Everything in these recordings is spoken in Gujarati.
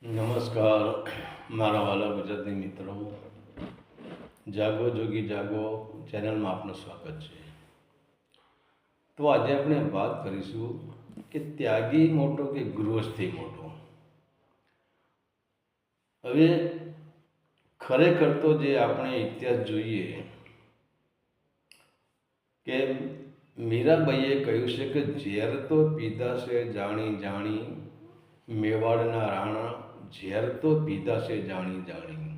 નમસ્કાર મારા વાલા ગુજરાતી મિત્રો, જાગો જોગી જાગો ચેનલમાં આપનું સ્વાગત છે. તો આજે આપણે વાત કરીશું કે ત્યાગી મોટો કે ગૃહસ્થી મોટો. હવે ખરેખર તો જે આપણે ઇતિહાસ જોઈએ કે મીરાબાઈએ કહ્યું છે કે ઝેર તો પીધા છે જાણી જાણી, મેવાડના રાણા ઝેર તો પીધા છે જાણી જાણી.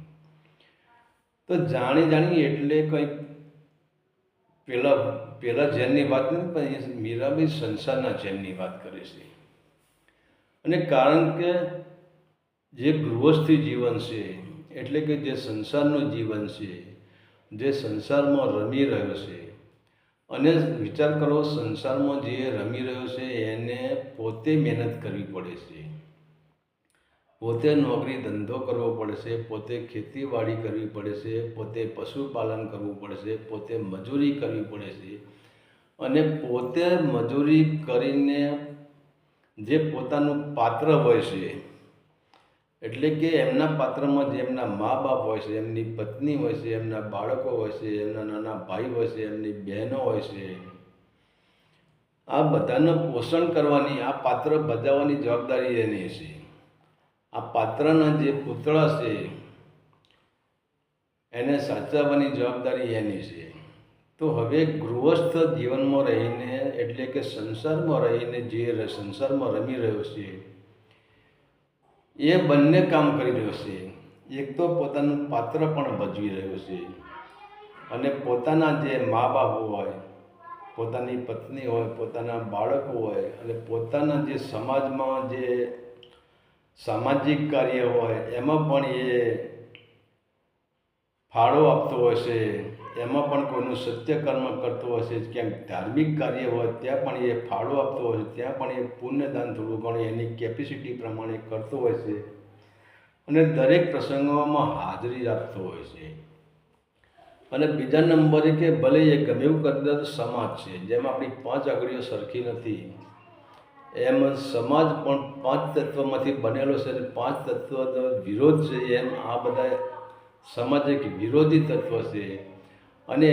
તો જાણી જાણી એટલે કંઈ પેલા પેલા ઝેરની વાત નથી, પણ મીરાબાઈ સંસારના ઝેરની વાત કરે છે. અને કારણ કે જે ગૃહસ્થી જીવન છે એટલે કે જે સંસારનું જીવન છે, જે સંસારમાં રમી રહ્યો છે, અને વિચાર કરો સંસારમાં જે રમી રહ્યો છે એને પોતે મહેનત કરવી પડે છે, પોતે નોકરી ધંધો કરવો પડે છે, પોતે ખેતીવાડી કરવી પડે છે, પોતે પશુપાલન કરવું પડે છે, પોતે મજૂરી કરવી પડે છે. અને પોતે મજૂરી કરીને જે પોતાનું પાત્ર હોય છે, એટલે કે એમના પાત્રમાં જે એમના મા બાપ હોય છે, એમની પત્ની હોય છે, એમના બાળકો હોય છે, એમના નાના ભાઈ હોય છે, એમની બહેનો હોય છે, આ બધાનું પોષણ કરવાની, આ પાત્ર બજાવવાની જવાબદારી એની છે. આ પાત્રના જે પૂતળા છે એને સાચવવાની જવાબદારી એની છે. તો હવે ગૃહસ્થ જીવનમાં રહીને એટલે કે સંસારમાં રહીને જે સંસારમાં રમી રહ્યો છે એ બંને કામ કરી રહ્યો છે. એક તો પોતાનું પાત્ર પણ ભજવી રહ્યો છે, અને પોતાના જે મા બાપ હોય, પોતાની પત્ની હોય, પોતાના બાળકો હોય, અને પોતાના જે સમાજમાં જે સામાજિક કાર્ય હોય એમાં પણ એ ફાળો આપતો હોય છે. એમાં પણ કોઈનું સત્યકર્મ કરતો હોય છે, ક્યાંક ધાર્મિક કાર્ય હોય ત્યાં પણ એ ફાળો આપતો હોય છે, ત્યાં પણ એ પુણ્યદાન થોડું ઘણું એની કેપેસિટી પ્રમાણે કરતો હોય છે, અને દરેક પ્રસંગોમાં હાજરી આપતો હોય છે. અને બીજા નંબરે કે ભલે એ ગમે એવું કરતા તો સમાજ છે, જેમ આપણી 5 આંગળીઓ સરખી નથી એમ સમાજ પણ 5 તત્વમાંથી બનેલો છે, અને 5 તત્વનો વિરોધ છે. એમ આ બધા સમાજ એક વિરોધી તત્વ છે, અને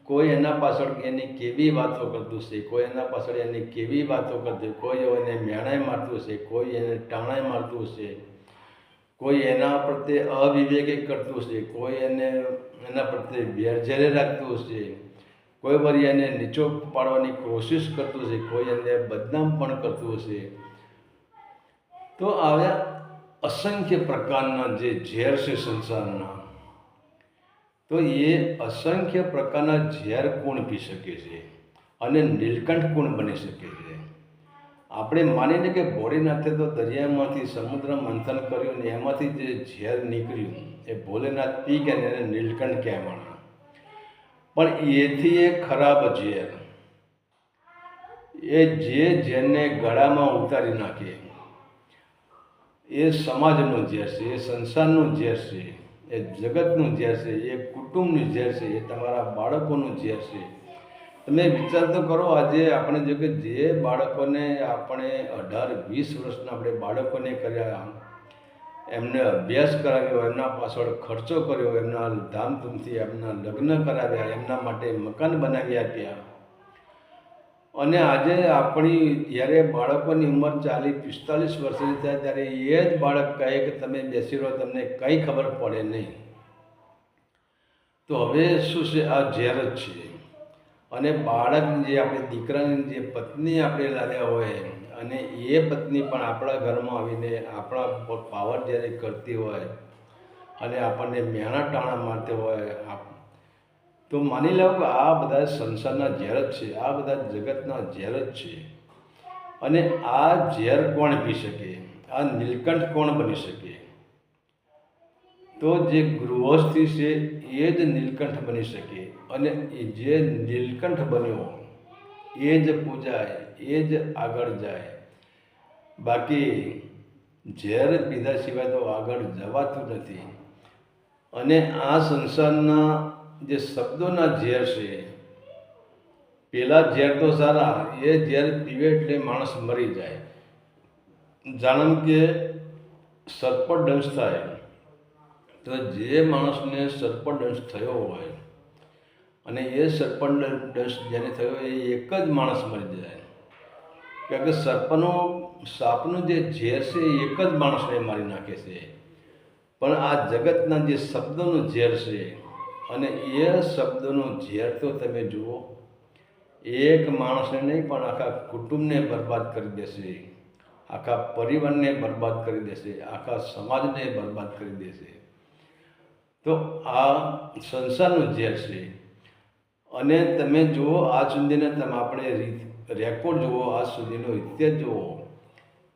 કોઈ એના પાછળ એની કેવી વાતો કરતું છે, કોઈ એના પાછળ એની કેવી વાતો કરતું, કોઈ એને મેણાઈ મારતું છે, કોઈ એને ટાણાઈ મારતું છે, કોઈ એના પ્રત્યે અવિવેકે કરતું છે, કોઈ એના પ્રત્યે વેરઝેરે રાખતું છે, કોઈ વાર એને નીચો પાડવાની કોશિશ કરતું છે, કોઈ એને બદનામ પણ કરતું છે. તો આવ્યા અસંખ્ય પ્રકારના જે ઝેર છે સંસારના, તો એ અસંખ્ય પ્રકારના ઝેર કોણ પી શકે છે અને નીલકંઠ કોણ બની શકે છે? આપણે માનીને કે ભોળેનાથે તો દરિયામાંથી સમુદ્ર મંથન કર્યું ને એમાંથી જે ઝેર નીકળ્યું એ ભોલેનાથ પી ગયા ને એને નીલકંઠ કહેવાના. પણ એથી એ ખરાબ ઝેર, એ જે ઝેરને ગળામાં ઉતારી નાખે એ સમાજનું ઝેર છે, એ સંસારનું ઝેર છે, એ જગતનું ઝેર છે, એ કુટુંબનું ઝેર છે, એ તમારા બાળકોનું ઝેર છે. તમે વિચાર તો કરો, આજે આપણે જો કે જે બાળકોને આપણે 18-20 વર્ષના આપણે બાળકોને કર્યા, એમને અભ્યાસ કરાવ્યો, એમના પાછળ ખર્ચો કર્યો, એમના ધામધૂમથી એમના લગ્ન કરાવ્યા, એમના માટે મકાન બનાવી આપ્યા, અને આજે આપણી જ્યારે બાળકોની ઉંમર 40-45 વર્ષની થાય ત્યારે એ જ બાળક કહે કે તમે બેસી રહો, તમને કંઈ ખબર પડે નહીં. તો હવે શું છે? આ ઝેર જ છે. અને બાળકની જે આપણે દીકરાની જે પત્ની આપણે લાવ્યા હોય, અને એ પત્ની પણ આપણા ઘરમાં આવીને આપણા પાવર જ્યારે કરતી હોય અને આપણને મેણા ટાણા મારતી હોય, તો માની લો કે આ બધા સંસારના ઝેર જ છે, આ બધા જગતના ઝેર જ છે. અને આ ઝેર કોણ પી શકે? આ નીલકંઠ કોણ બની શકે? તો જે ગૃહસ્થી છે એ જ નીલકંઠ બની શકે. અને એ જે નીલકંઠ બન્યો એ જ પૂજાય, એ જ આગળ જાય. બાકી ઝેર પીધા સિવાય તો આગળ જવાતું નથી. અને આ સંસારના જે શબ્દોના ઝેર છે, પેલા ઝેર તો સારા, એ ઝેર પીવે એટલે માણસ મરી જાય. જાણો કે સર્પદંશ થાય તો જે માણસને સર્પદંશ થયો હોય અને એ સર્પદંશ જેને થયો એ એક જ માણસ મરી જાય, કારણ કે સાપનું જે ઝેર છે એ એક જ માણસને મારી નાખે છે. પણ આ જગતના જે શબ્દોનું ઝેર છે, અને એ શબ્દોનું ઝેર તો તમે જુઓ, એક માણસને નહીં પણ આખા કુટુંબને બરબાદ કરી દેશે, આખા પરિવારને બરબાદ કરી દેશે, આખા સમાજને બરબાદ કરી દેશે. તો આ સંસારનું ઝેર છે. અને તમે જુઓ આજ સુધીના તમે આપણે રેકોર્ડ જુઓ, આજ સુધીનો ઇતિહાસ જુઓ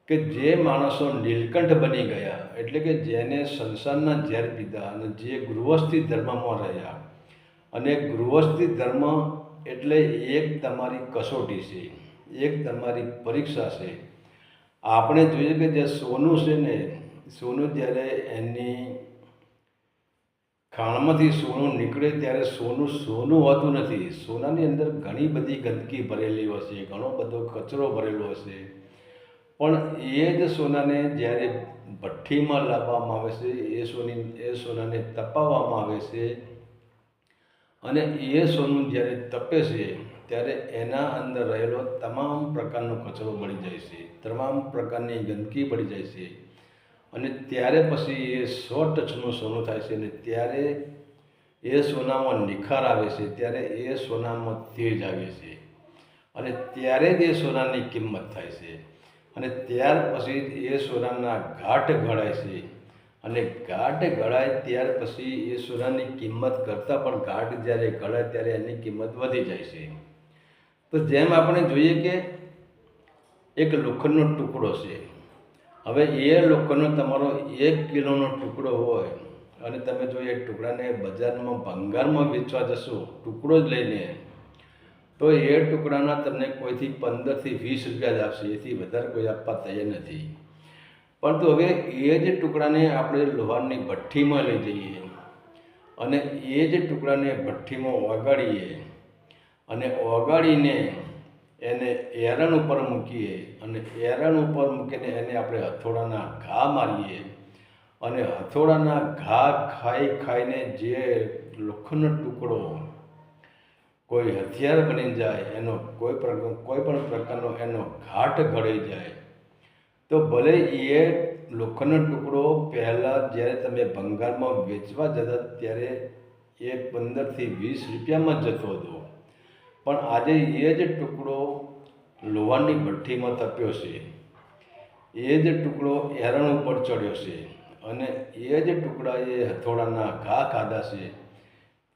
કે જે માણસો નીલકંઠ બની ગયા, એટલે કે જેને સંસારના ઝેર પીધા અને જે ગૃહસ્થી ધર્મમાં રહ્યા, અને ગૃહસ્થી ધર્મ એટલે એક તમારી કસોટી છે, એક તમારી પરીક્ષા છે. આપણે જોઈએ કે જે સોનું છે ને, સોનું જ્યારે એની ખાણમાંથી સોનું નીકળે ત્યારે સોનું હોતું નથી. સોનાની અંદર ઘણી બધી ગંદકી ભરેલી હશે, ઘણો બધો કચરો ભરેલો હશે. પણ એ જ સોનાને જ્યારે ભઠ્ઠીમાં લાવવામાં આવે છે, એ સોનાને તપાવવામાં આવે છે, અને એ સોનું જ્યારે તપે છે ત્યારે એના અંદર રહેલો તમામ પ્રકારનો કચરો બળી જાય છે, તમામ પ્રકારની ગંદકી બળી જાય છે. અને ત્યારે પછી એ 100% સોનું થાય છે. અને ત્યારે એ સોનામાં નિખાર આવે છે, ત્યારે એ સોનામાં તેજ આવે છે, અને ત્યારે જ એ સોનાની કિંમત થાય છે. અને ત્યાર પછી એ સોનાના ઘાટ ઘડાય છે, અને ઘાટ ઘડાય ત્યાર પછી એ સોનાની કિંમત કરતાં પણ ઘાટ જ્યારે ઘડાય ત્યારે એની કિંમત વધી જાય છે. તો જેમ આપણે જોઈએ કે એક લોખંડનો ટુકડો છે. હવે એ લોખંડનો તમારો 1 કિલોનો ટુકડો હોય અને તમે જો એ ટુકડાને બજારમાં ભંગારમાં વેચવા જશો, ટુકડો જ લઈને, તો એ ટુકડાના તમને કોઈથી 15 થી 20 રૂપિયા જ આપશે, એથી વધારે કોઈ આપવા તૈયાર નથી. પરંતુ હવે એ જ ટુકડાને આપણે લોહારની ભઠ્ઠીમાં લઈ જઈએ અને એ જ ટુકડાને ભઠ્ઠીમાં ઓગાળીએ, અને ઓગાળીને એને એરણ ઉપર મૂકીએ, અને એરણ ઉપર મૂકીને એને આપણે હથોડાના ઘા મારીએ, અને હથોડાના ઘા ખાઈને જે લોખંડનો ટુકડો કોઈ હથિયાર બની જાય, એનો કોઈ પણ પ્રકારનો એનો ઘાટ ઘડાઈ જાય, તો ભલે એ લોખંડનો ટુકડો પહેલાં જ્યારે તમે ભંગારમાં વેચવા જતા ત્યારે એ 15 થી 20 રૂપિયામાં જતો હતો, પણ આજે એ જ ટુકડો લોહાની ભઠ્ઠીમાં તપ્યો છે, એ જ ટુકડો એરણ ઉપર ચડ્યો છે, અને એ જ ટુકડાએ હથોડાના ઘા ખાધા છે,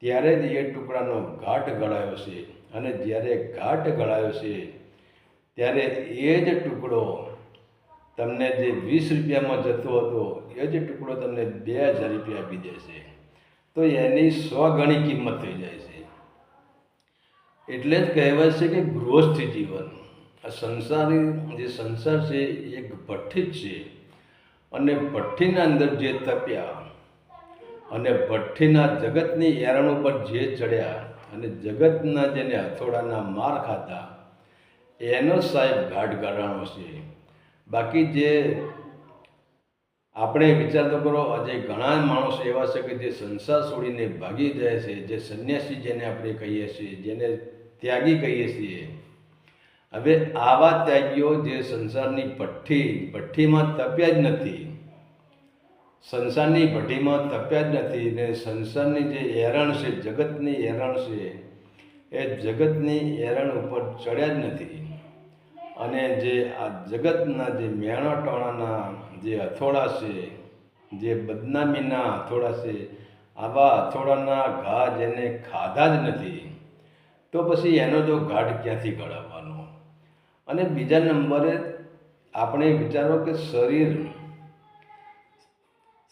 ત્યારે જ એ ટુકડાનો ઘાટ ઘડાયો છે. અને જ્યારે ઘાટ ઘડાયો છે ત્યારે એ જ ટુકડો તમને જે 20 રૂપિયામાં જતો હતો, એ જ ટુકડો તમને 2000 રૂપિયા આપી દેશે. તો એની 100 ગણી કિંમત થઈ જાય છે. એટલે જ કહેવાય છે કે ગૃહસ્થ જીવન, આ સંસાર છે એક ભઠ્ઠી જ છે. અને ભઠ્ઠીના અંદર જે તપ્યા, અને ભઠ્ઠીના જગતની એરણ ઉપર જે ચડ્યા, અને જગતના જેને હથોડાના માર ખાધા, એનો સાહેબ ઘાટ ઘડાણો છે. બાકી જે આપણે વિચાર તો કરો, આજે ઘણા માણસો એવા છે કે જે સંસાર છોડીને ભાગી જાય છે, જે સંન્યાસી જેને આપણે કહીએ છીએ, જેને ત્યાગી કહીએ છીએ. હવે આવા ત્યાગીઓ જે સંસારની ભઠ્ઠીમાં તપ્યા જ નથી, સંસારની ભઠ્ઠીમાં તપ્યા જ નથી, ને સંસારની જે એરણ છે, જગતની એરણ છે, એ જગતની એરણ ઉપર ચડ્યા જ નથી. અને જે આ જગતના જે મેણા ટોણાના જે હથોડા છે, જે બદનામીના હથોડા છે, આવા હથોડાના ઘા જેને ખાધા જ નથી, તો પછી એનો તો ઘાટ ક્યાંથી ઘડાવવાનો. અને બીજા નંબરે આપણે વિચારો કે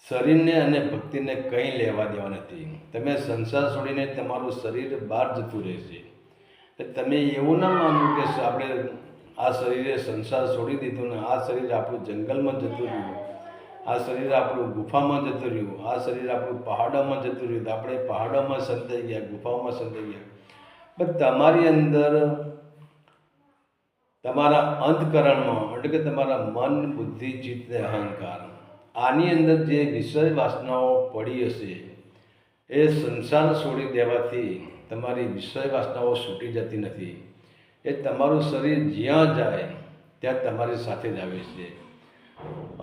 શરીરને અને ભક્તિને કંઈ લેવા દેવા નથી. તમે સંસાર છોડીને તમારું શરીર બહાર જતું રહેશે. તમે એવું ના માનવું કે આપણે આ શરીરે સંસાર છોડી દીધું ને આ શરીર આપણું જંગલમાં જતું રહ્યું, આ શરીર આપણું ગુફામાં જતું રહ્યું, આ શરીર આપણું પહાડોમાં જતું રહ્યું, આપણે પહાડોમાં સંતાઈ ગયા, ગુફાઓમાં સંતાઈ ગયા. પણ તમારી અંદર, તમારા અંતકરણમાં, એટલે કે તમારા મન, બુદ્ધિ, ચિત્ત ને અહંકાર, આની અંદર જે વિષય વાસનાઓ પડી હશે એ સંસાર છોડી દેવાથી તમારી વિષય વાસનાઓ છૂટી જતી નથી. એ તમારું શરીર જ્યાં જાય ત્યાં તમારી સાથે જ આવે છે.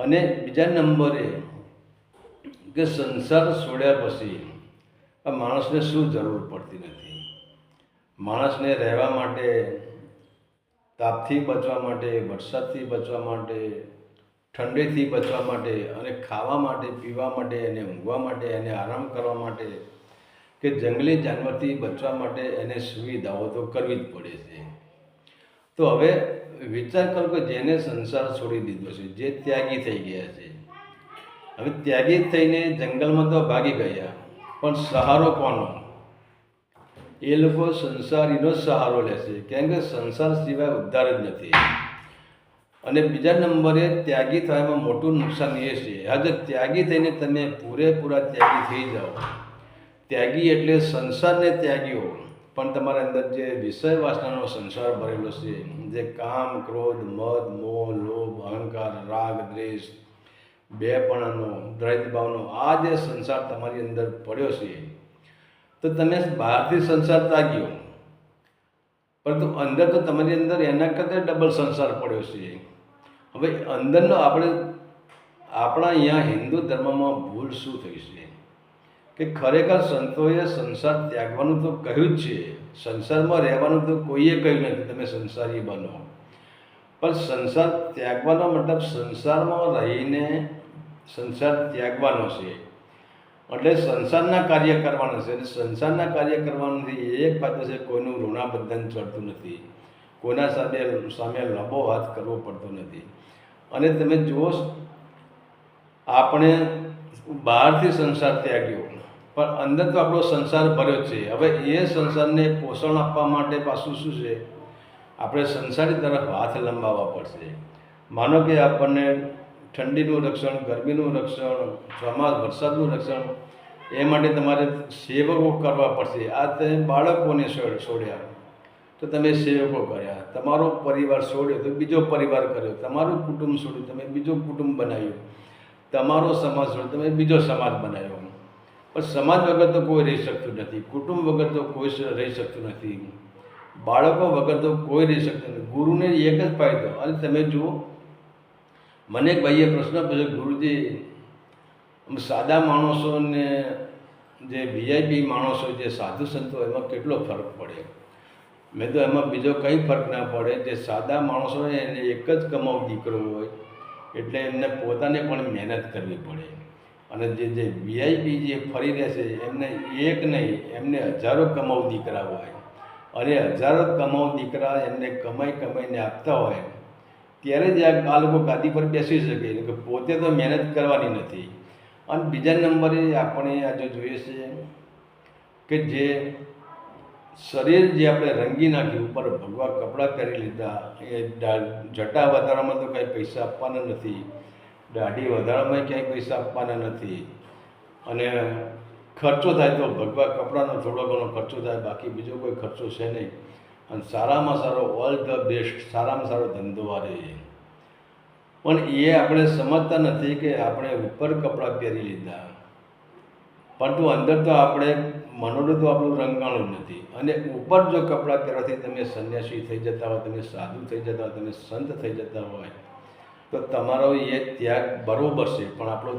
અને બીજા નંબરે કે સંસાર છોડ્યા પછી આ માણસને શું જરૂર પડતી નથી. માણસને રહેવા માટે, તાપથી બચવા માટે, વરસાદથી બચવા માટે, ઠંડીથી બચવા માટે અને ખાવા માટે, પીવા માટે, એને ઊંઘવા માટે, એને આરામ કરવા માટે કે જંગલી જાનવરથી બચવા માટે એને સુવિધાઓ તો કરવી જ પડે છે. તો હવે વિચાર કરો કે જેને સંસાર છોડી દીધો છે, જે ત્યાગી થઈ ગયા છે, હવે ત્યાગી થઈને જંગલમાં તો ભાગી ગયા, પણ સહારો કોનો? એ લોકો સંસારીનો જ સહારો લેશે, કેમ કે સંસાર સિવાય ઉદ્ધાર જ નથી. અને બીજા નંબરે ત્યાગી થવામાં મોટું નુકસાન એ છે, આજે ત્યાગી થઈને તમે પૂરેપૂરા ત્યાગી થઈ જાઓ, ત્યાગી એટલે સંસારને ત્યાગીઓ, પણ તમારા અંદર જે વિષય વાસનાનો સંસાર ભરેલો છે, જે કામ, ક્રોધ, મદ, મોહ, લોભ, અહંકાર, રાગ, દ્વેષ, બેપણાનો, દ્વૈતભાવનો આ જે સંસાર તમારી અંદર પડ્યો છે, તો તમે બહારથી સંસાર ત્યાગ્યો, પરંતુ અંદર તો તમારી અંદર એના કરતાં ડબલ સંસાર પડ્યો છે. હવે અંદરનો આપણા અહીંયા હિન્દુ ધર્મમાં ભૂલ શું થઈ છે કે ખરેખર સંતોએ સંસાર ત્યાગવાનું તો કહ્યું જ છે, સંસારમાં રહેવાનું તો કોઈએ કહ્યું નથી તમે સંસારી બનો, પણ સંસાર ત્યાગવાનો મતલબ સંસારમાં રહીને સંસાર ત્યાગવાનો છે, એટલે સંસારના કાર્ય કરવાના છે. અને સંસારના કાર્ય કરવાથી એક વાત છે, કોઈનું ઋણાબંધન ચડતું નથી, કોઈના સામે લાંબો હાથ કરવો પડતો નથી. અને તમે જુઓ, આપણે બહારથી સંસાર ત્યાગ્યો, પણ અંદર તો આપણો સંસાર ભર્યો છે. હવે એ સંસારને પોષણ આપવા માટે પાછું શું છે, આપણે સંસારી તરફ હાથ લંબાવવા પડશે. માનો કે આપણને ઠંડીનું રક્ષણ, ગરમીનું રક્ષણ, વરસાદનું રક્ષણ, એ માટે તમારે સેવકો કરવા પડશે. આ તમે બાળકોને છોડ્યા તો તમે સેવકો કર્યા, તમારો પરિવાર છોડ્યો તો બીજો પરિવાર કર્યો, તમારું કુટુંબ છોડ્યું તમે બીજો કુટુંબ બનાવ્યું, તમારો સમાજ છોડ્યો તમે બીજો સમાજ બનાવ્યો. પણ સમાજ વગર તો કોઈ રહી શકતું નથી, કુટુંબ વગર તો કોઈ રહી શકતું નથી, બાળકો વગર તો કોઈ રહી શકતું નથી. ગુરુને એક જ ફાયદો. અને તમે જુઓ, મને એક ભાઈએ પ્રશ્ન પૂછ્યો, ગુરુજી સાદા માણસોને જે વીઆઈપી માણસો, જે સાધુ સંતો, એમાં કેટલો ફરક પડે? મેં તો એમાં બીજો કંઈ ફરક ના પડે. જે સાદા માણસો હોય એને એક જ કમાવ દીકરો હોય, એટલે એમને પોતાને પણ મહેનત કરવી પડે. અને જે વીઆઈપી જે ફરી રહેશે એમને એક નહીં, એમને હજારો કમાવ દીકરા હોય, અને હજારો કમાવ દીકરા એમને કમાઈને આપતા હોય, ત્યારે જ આ લોકો ગાદી પર બેસી શકે, કે પોતે તો મહેનત કરવાની નથી. અને બીજા નંબરે આપણે આજે જોઈએ છે કે જે શરીર જે આપણે રંગી નાખ્યું, ઉપર ભગવા કપડાં પહેરી લીધા, એ જટા વધારવામાં તો કંઈ પૈસા આપવાના નથી, દાઢી વધારવામાં ક્યાંય પૈસા આપવાના નથી, અને ખર્ચો થાય તો ભગવા કપડાનો થોડો ઘણો ખર્ચો થાય, બાકી બીજો કોઈ ખર્ચો છે નહીં. અને સારામાં સારો ઓલ ધ બેસ્ટ, સારામાં સારો ધંધો વાળે. પણ એ આપણે સમજતા નથી કે આપણે ઉપર કપડાં પહેરી લીધા, પરંતુ અંદર તો આપણે મનોનું તો આપણું રંગાણું જ નથી. અને ઉપર જો કપડાં પહેરવાથી તમે સંન્યાસી થઈ જતા હોય, તમે સાધુ થઈ જતા હોય, તમે સંત થઈ જતા હોય, તો તમારો એ ત્યાગ બરાબર છે, પણ આપણો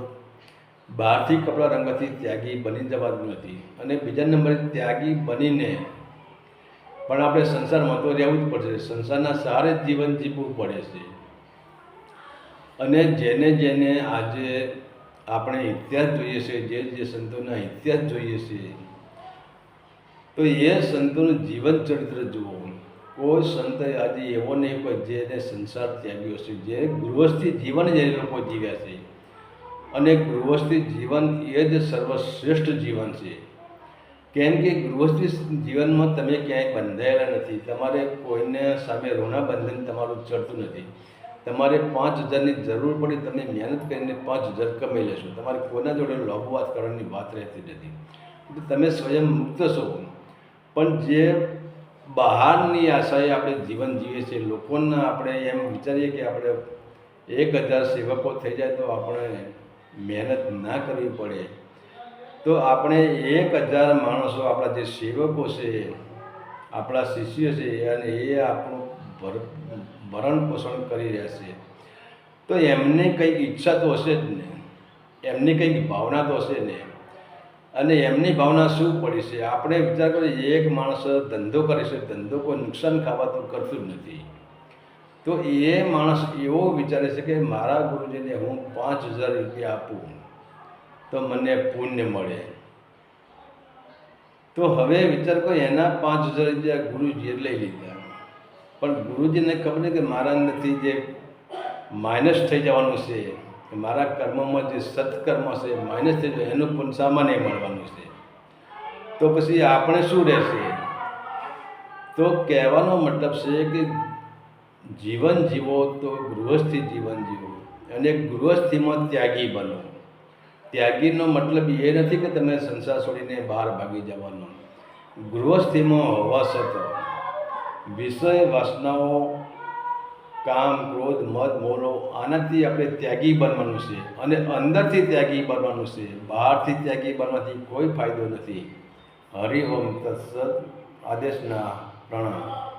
બહારથી કપડાં રંગવાથી ત્યાગી બની જવાનું નથી. અને બીજા નંબરે ત્યાગી બનીને પણ આપણે સંસારમાં તો રહેવું જ પડશે, સંસારના સહારે જ જીવન જીવવું પડે છે. અને જેને આજે આપણે ઇતિહાસ જોઈએ છે, જે સંતોના ઇતિહાસ જોઈએ છે, તો એ સંતોનું જીવન ચરિત્ર જુઓ. કોઈ સંત આજે એવો નહીં કોઈ જેને સંસાર ત્યાગ્યો છે, જે ગૃહસ્થી જીવન જ એ લોકો જીવ્યા છે. અને ગૃહસ્થી જીવન એ જ સર્વશ્રેષ્ઠ જીવન છે, કેમ કે ગૃહસ્થી જીવનમાં તમે ક્યાંય બંધાયેલા નથી, તમારે કોઈને સામે ઋણાબંધન તમારું ચડતું નથી. તમારે 5,000ની જરૂર પડી, તમે મહેનત કરીને 5,000 કમાઈ લેશો, તમારે કોઈના જોડે લોભ વાત કરવાની વાત રહેતી નથી, તમે સ્વયં મુક્ત છો. પણ જે બહારની આશાએ આપણે જીવન જીવીએ છીએ, લોકોના આપણે એમ વિચારીએ કે આપણે 1,000 સેવકો થઈ જાય તો આપણે મહેનત ના કરવી પડે તો આપણે 1000 માણસો આપણા જે સેવકો છે, આપણા શિષ્ય છે, અને એ આપણું ભરણ પોષણ કરી રહ્યા છે, તો એમને કંઈક ઈચ્છા તો હશે જ ને, એમની કંઈક ભાવના તો હશે ને. અને એમની ભાવના શું પડી છે? આપણે વિચાર કરીએ, એક માણસ ધંધો કરે છે, ધંધો કોઈ નુકસાન ખાવા તો કરતું જ નથી, તો એ માણસ એવો વિચારે છે કે મારા ગુરુજીને હું 5000 રૂપિયા આપું તો મને પુણ્ય મળે. તો હવે વિચાર કરો, એના 5000 રૂપિયા ગુરુજીએ લઈ લીધા, પણ ગુરુજીને ખબર છે કે મારા અંદરથી જે માઇનસ થઈ જવાનું છે, મારા કર્મમાં જે સત્કર્મ છે માઇનસ થઈ જાય, એનું પણ સામાન્ય મળવાનું છે. તો પછી આપણે શું રહેશે? તો કહેવાનો મતલબ છે કે જીવન જીવો તો ગૃહસ્થી જીવન જીવો, અને ગૃહસ્થીમાં ત્યાગી બનો. ત્યાગીનો મતલબ એ નથી કે તમે સંસાર છોડીને બહાર ભાગી જવાનો. ગૃહસ્થીમાં હોવા છતાં વિષય વાસનાઓ, કામ, ક્રોધ, મદ, મોલો, આનાથી આપણે ત્યાગી બનવાનું છે, અને અંદરથી ત્યાગી બનવાનું છે. બહારથી ત્યાગી બનવાથી કોઈ ફાયદો નથી. હરિ ઓમ તત્સત. આદેશના પ્રણામ.